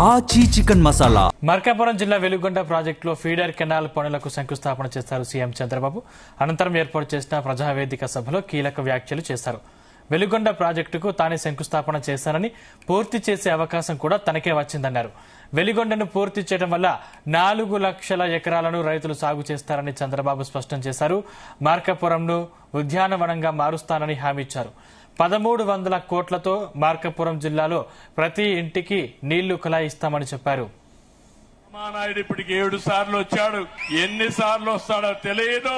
ఆచి చికెన్ మసాలా. మార్కాపురం జిల్లా వెలుగొండ ప్రాజెక్టులో ఫీడర్ కెనాల్ పనులకు శంకుస్థాపన చేశారు సీఎం చంద్రబాబు. అనంతరం ఏర్పాటు చేసిన ప్రజావేదిక సభలో కీలక వ్యాఖ్యలు చేశారు. వెలుగొండ ప్రాజెక్టుకు తానే శంకుస్థాపన చేశానని, పూర్తి చేసే అవకాశం కూడా తనకే వచ్చిందన్నారు. వెలుగొండను పూర్తి చేయడం వల్ల 4 లక్షల ఎకరాలను రైతులు సాగు చేస్తారని చంద్రబాబు స్పష్టం చేశారు. మార్కాపురంను ఉద్యానవనంగా మారుస్తానని హామీ ఇచ్చారు. 1300 కోట్లతో మార్కాపురం జిల్లాలో ప్రతి ఇంటికి నీళ్లు కులాయిస్తామని చెప్పారు. రామానాయుడు ఇప్పటికి 7 సార్లు వచ్చాడు. ఎన్నిసార్లు వస్తాడో తెలియదు,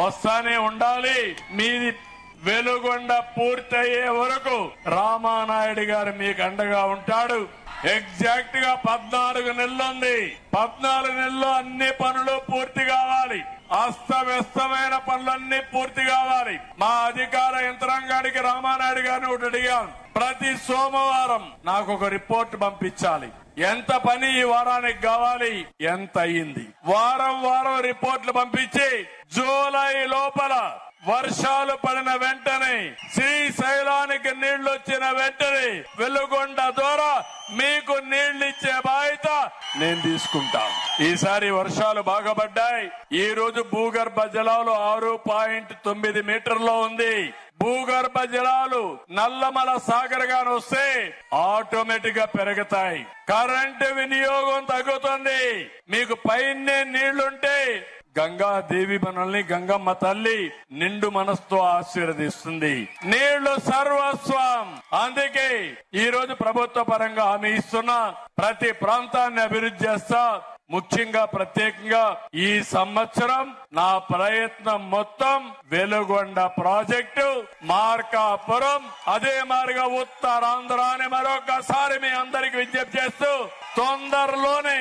వస్తానే ఉండాలి. మీది వెలుగొండ పూర్తయ్యే వరకు రామానాయుడు గారు మీకు అండగా ఉంటాడు. ఎగ్జాక్ట్ గా 14 నెలలుంది. 14 నెలల్లో అన్ని పనులు పూర్తి కావాలి. అస్తవ్యస్తమైన పనులన్నీ పూర్తి కావాలి. మా అధికార యంత్రాంగానికి రామానాయుడు గారిని ఒకటి అడిగాను. ప్రతి సోమవారం నాకు ఒక రిపోర్ట్ పంపించాలి. ఎంత పని ఈ వారానికి కావాలి, ఎంత అయింది. వారం వారం రిపోర్ట్లు పంపించి జూలై లోపల వర్షాలు పడిన వెంటనే, శ్రీశైలానికి నీళ్లు వచ్చిన వెంటనే వెలుగొండ ద్వారా మీకు నీళ్లు ఇచ్చే బాధ్యత నేను తీసుకుంటాను. ఈసారి వర్షాలు బాగా పడ్డాయి. ఈ రోజు భూగర్భ జలాలు 6.9 మీటర్లో ఉంది. భూగర్భ జలాలు నల్లమల సాగర్ గాని వస్తే ఆటోమేటిక్ గా పెరుగుతాయి. కరెంటు వినియోగం తగ్గుతుంది. మీకు పైనే నీళ్లుంటే గంగాదేవి మనల్ని, గంగమ్మ తల్లి నిండు మనసుతో ఆశీర్వదిస్తుంది. నీళ్లు సర్వస్వం. అందుకే ఈ రోజు ప్రభుత్వ పరంగా హామీ ఇస్తున్నా, ప్రతి ప్రాంతాన్ని అభివృద్ధి చేస్తా. ముఖ్యంగా ప్రత్యేకంగా ఈ సంవత్సరం నా ప్రయత్నం మొత్తం వెలుగొండ ప్రాజెక్టు, మార్కాపురం, అదే మారిగా ఉత్తరాంధ్ర అని మరొకసారి మీ అందరికి విజ్ఞప్తి చేస్తూ, తొందరలోనే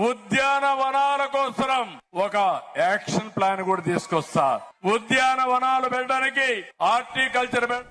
ఉద్యానవనాల కోసం ఒక యాక్షన్ ప్లాన్ కూడా తీసుకొస్తా. ఉద్యానవనాలు పెట్టడానికి హార్టికల్చర్